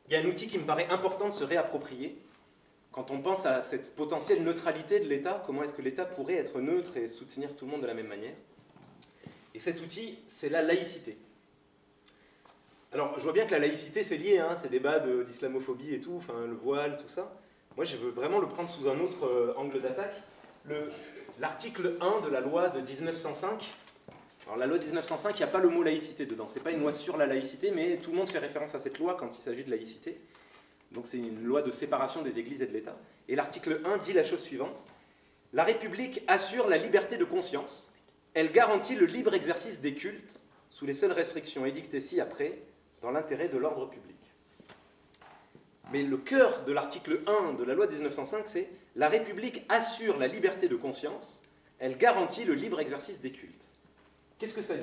il y a un outil qui me paraît important de se réapproprier quand on pense à cette potentielle neutralité de l'État, comment est-ce que l'État pourrait être neutre et soutenir tout le monde de la même manière. Et cet outil, c'est la laïcité. Alors, je vois bien que la laïcité, c'est lié, hein, ces débats d'islamophobie et tout, enfin, le voile, tout ça. Moi, je veux vraiment le prendre sous un autre angle d'attaque. L'article 1 de la loi de 1905, alors la loi de 1905, il n'y a pas le mot laïcité dedans. Ce n'est pas une loi sur la laïcité, mais tout le monde fait référence à cette loi quand il s'agit de laïcité. Donc c'est une loi de séparation des églises et de l'État. Et l'article 1 dit la chose suivante. La République assure la liberté de conscience. Elle garantit le libre exercice des cultes, sous les seules restrictions édictées ci-après, dans l'intérêt de l'ordre public. Mais le cœur de l'article 1 de la loi de 1905, c'est « La République assure la liberté de conscience. Elle garantit le libre exercice des cultes. » Qu'est-ce que ça dit?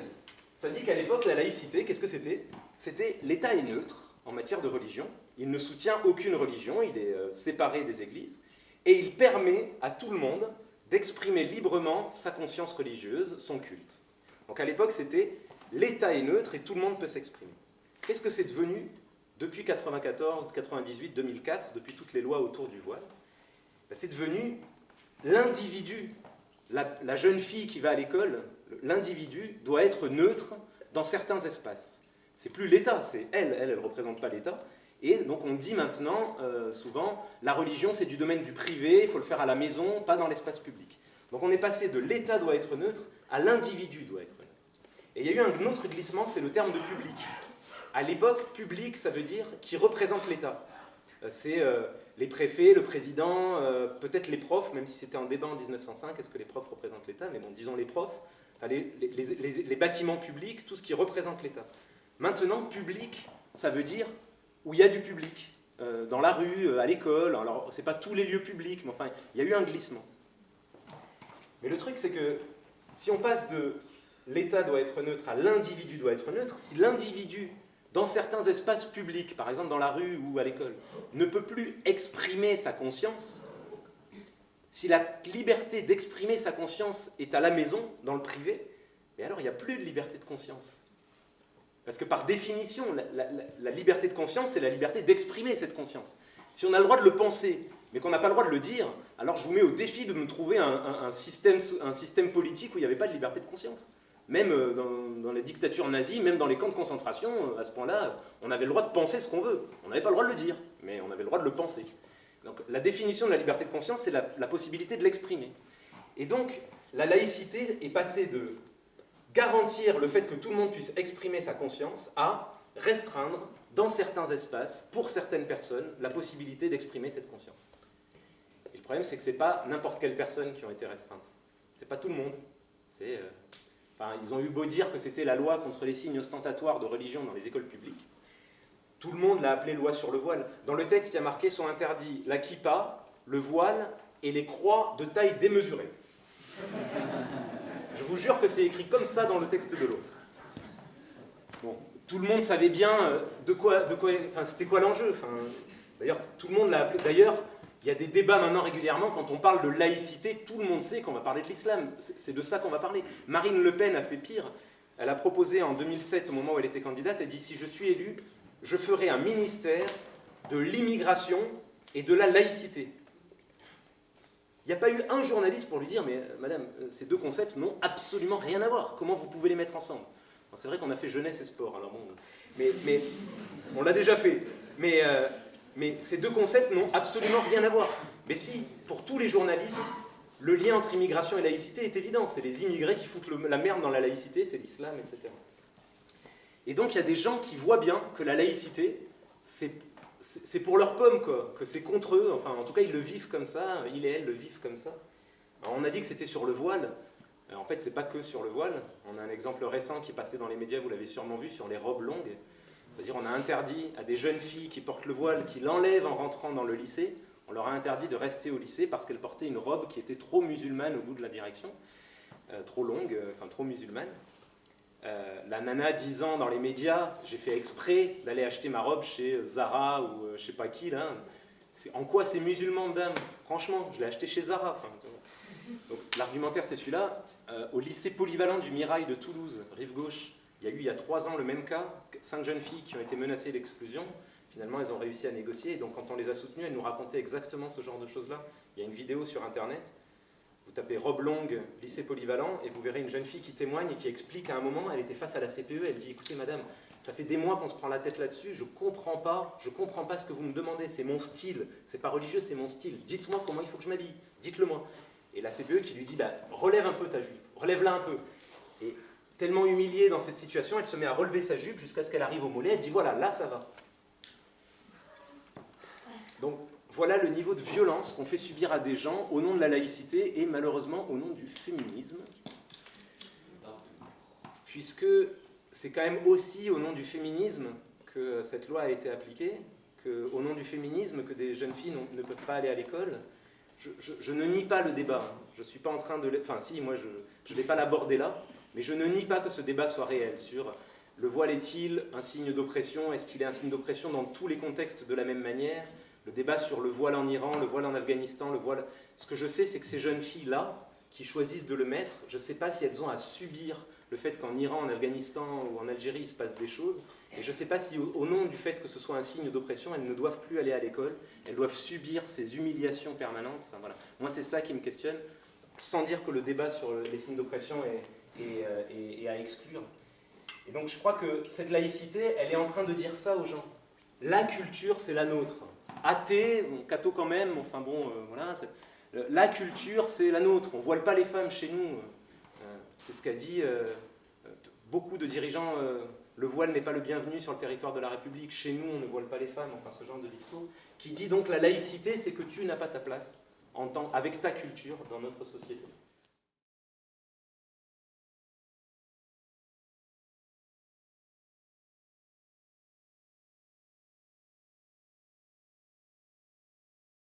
Ça dit qu'à l'époque, la laïcité, qu'est-ce que c'était? C'était l'État est neutre en matière de religion. Il ne soutient aucune religion, il est séparé des églises, et il permet à tout le monde d'exprimer librement sa conscience religieuse, son culte. Donc à l'époque, c'était l'État est neutre et tout le monde peut s'exprimer. Qu'est-ce que c'est devenu depuis 94, 98, 2004, depuis toutes les lois autour du voile? C'est devenu l'individu, la jeune fille qui va à l'école, l'individu doit être neutre dans certains espaces. C'est plus l'État, c'est elle ne représente pas l'État. Et donc on dit maintenant, souvent, la religion c'est du domaine du privé, il faut le faire à la maison, pas dans l'espace public. Donc on est passé de l'État doit être neutre à l'individu doit être neutre. Et il y a eu un autre glissement, c'est le terme de public. À l'époque, public, ça veut dire qui représente l'État. C'est les préfets, le président, peut-être les profs, même si c'était un débat en 1905, est-ce que les profs représentent l'État? Mais bon, disons les profs, les bâtiments publics, tout ce qui représente l'État. Maintenant, public, ça veut dire où il y a du public, dans la rue, à l'école. Alors, ce n'est pas tous les lieux publics, mais enfin, il y a eu un glissement. Mais le truc, c'est que si on passe de l'État doit être neutre à l'individu doit être neutre, si l'individu, dans certains espaces publics, par exemple dans la rue ou à l'école, ne peut plus exprimer sa conscience, si la liberté d'exprimer sa conscience est à la maison, dans le privé, et alors il n'y a plus de liberté de conscience. Parce que par définition, la liberté de conscience, c'est la liberté d'exprimer cette conscience. Si on a le droit de le penser, mais qu'on n'a pas le droit de le dire, alors je vous mets au défi de me trouver un système politique où il n'y avait pas de liberté de conscience. Même dans les dictatures nazies, même dans les camps de concentration, à ce point-là, on avait le droit de penser ce qu'on veut. On n'avait pas le droit de le dire, mais on avait le droit de le penser. Donc la définition de la liberté de conscience, c'est la possibilité de l'exprimer. Et donc, la laïcité est passée de garantir le fait que tout le monde puisse exprimer sa conscience à restreindre, dans certains espaces, pour certaines personnes, la possibilité d'exprimer cette conscience. Et le problème, c'est que ce n'est pas n'importe quelle personne qui ont été restreintes. Ce n'est pas tout le monde. Ils ont eu beau dire que c'était la loi contre les signes ostentatoires de religion dans les écoles publiques. Tout le monde l'a appelé loi sur le voile. Dans le texte, il y a marqué sont interdits la kippa, le voile et les croix de taille démesurée. Je vous jure que c'est écrit comme ça dans le texte de l'autre. Bon, tout le monde savait bien c'était quoi l'enjeu. D'ailleurs, tout le monde l'a appelé. D'ailleurs, il y a des débats maintenant régulièrement, quand on parle de laïcité, tout le monde sait qu'on va parler de l'islam. C'est de ça qu'on va parler. Marine Le Pen a fait pire. Elle a proposé en 2007, au moment où elle était candidate, elle dit « Si je suis élue, je ferai un ministère de l'immigration et de la laïcité ». Il n'y a pas eu un journaliste pour lui dire « Mais madame, ces deux concepts n'ont absolument rien à voir. Comment vous pouvez les mettre ensemble ?» C'est vrai qu'on a fait jeunesse et sport, alors bon, mais on l'a déjà fait. Mais ces deux concepts n'ont absolument rien à voir. Mais si, pour tous les journalistes, le lien entre immigration et laïcité est évident. C'est les immigrés qui foutent la merde dans la laïcité, c'est l'islam, etc. Et donc il y a des gens qui voient bien que la laïcité, c'est pour leur pomme, quoi, que c'est contre eux. Enfin, en tout cas, ils le vivent comme ça, il et elle le vivent comme ça. Alors, on a dit que c'était sur le voile. En fait, c'est pas que sur le voile. On a un exemple récent qui est passé dans les médias, vous l'avez sûrement vu, sur les robes longues. C'est-à-dire on a interdit à des jeunes filles qui portent le voile, qui l'enlèvent en rentrant dans le lycée, on leur a interdit de rester au lycée parce qu'elles portaient une robe qui était trop musulmane au bout de la direction, trop longue, trop musulmane. La nana disant dans les médias, j'ai fait exprès d'aller acheter ma robe chez Zara ou je sais pas qui, là. En quoi c'est musulman, dame? Franchement, je l'ai acheté chez Zara. Donc l'argumentaire c'est celui-là. Au lycée polyvalent du Mirail de Toulouse, rive gauche, il y a 3 ans le même cas, 5 jeunes filles qui ont été menacées d'exclusion. finalement, elles ont réussi à négocier. Et donc, quand on les a soutenues, elles nous racontaient exactement ce genre de choses-là. Il y a une vidéo sur Internet. Vous tapez robe longue, lycée polyvalent, et vous verrez une jeune fille qui témoigne et qui explique qu'à un moment, elle était face à la CPE, elle dit « Écoutez, madame, ça fait des mois qu'on se prend la tête là-dessus, je comprends pas ce que vous me demandez, c'est mon style, c'est pas religieux, c'est mon style. Dites-moi comment il faut que je m'habille, dites-le moi. » Et la CPE qui lui dit bah, « Relève un peu ta jupe, relève-la un peu. » Et tellement humiliée dans cette situation, elle se met à relever sa jupe jusqu'à ce qu'elle arrive au mollet, elle dit « Voilà, là ça va. » Donc, voilà le niveau de violence qu'on fait subir à des gens au nom de la laïcité et malheureusement au nom du féminisme. Puisque c'est quand même aussi au nom du féminisme que cette loi a été appliquée, au nom du féminisme que des jeunes filles ne peuvent pas aller à l'école. Je ne nie pas le débat, je ne suis pas en train de... Enfin si, moi je ne vais pas l'aborder là, mais je ne nie pas que ce débat soit réel sur le voile est-il un signe d'oppression, est-ce qu'il est un signe d'oppression dans tous les contextes de la même manière, le débat sur le voile en Iran, le voile en Afghanistan, le voile... Ce que je sais, c'est que ces jeunes filles-là, qui choisissent de le mettre, je ne sais pas si elles ont à subir le fait qu'en Iran, en Afghanistan ou en Algérie, il se passe des choses, et je ne sais pas si au nom du fait que ce soit un signe d'oppression, elles ne doivent plus aller à l'école, elles doivent subir ces humiliations permanentes. Enfin, voilà. Moi, c'est ça qui me questionne, sans dire que le débat sur les signes d'oppression est à exclure. Et donc je crois que cette laïcité, elle est en train de dire ça aux gens. La culture, c'est la nôtre. Athée, bon, catho quand même, enfin bon, voilà. La culture, c'est la nôtre. On ne voile pas les femmes chez nous. C'est ce qu'a dit beaucoup de dirigeants. Le voile n'est pas le bienvenu sur le territoire de la République. Chez nous, on ne voile pas les femmes. Enfin, ce genre de discours. Qui dit donc la laïcité, c'est que tu n'as pas ta place avec ta culture dans notre société.